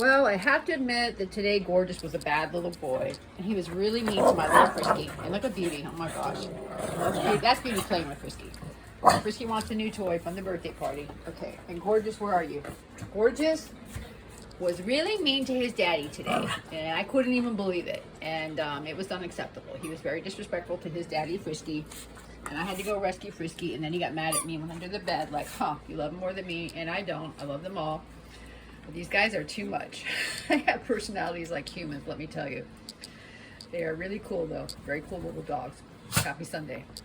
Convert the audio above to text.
Well, I have to admit that today Gorgeous was a bad little boy, and he was really mean to my little Frisky. And look at Beauty, oh my gosh. That's Beauty playing with Frisky. Frisky wants a new toy from the birthday party. Okay, and Gorgeous, where are you? Gorgeous was really mean to his daddy today, and I couldn't even believe it. And it was unacceptable. He was very disrespectful to his daddy, Frisky, and I had to go rescue Frisky, and then he got mad at me and went under the bed like, huh, you love him more than me, and I don't. I love them all. But these guys are too much. They have personalities like humans, let me tell you. They are really cool, though. Very cool little dogs. Happy Sunday.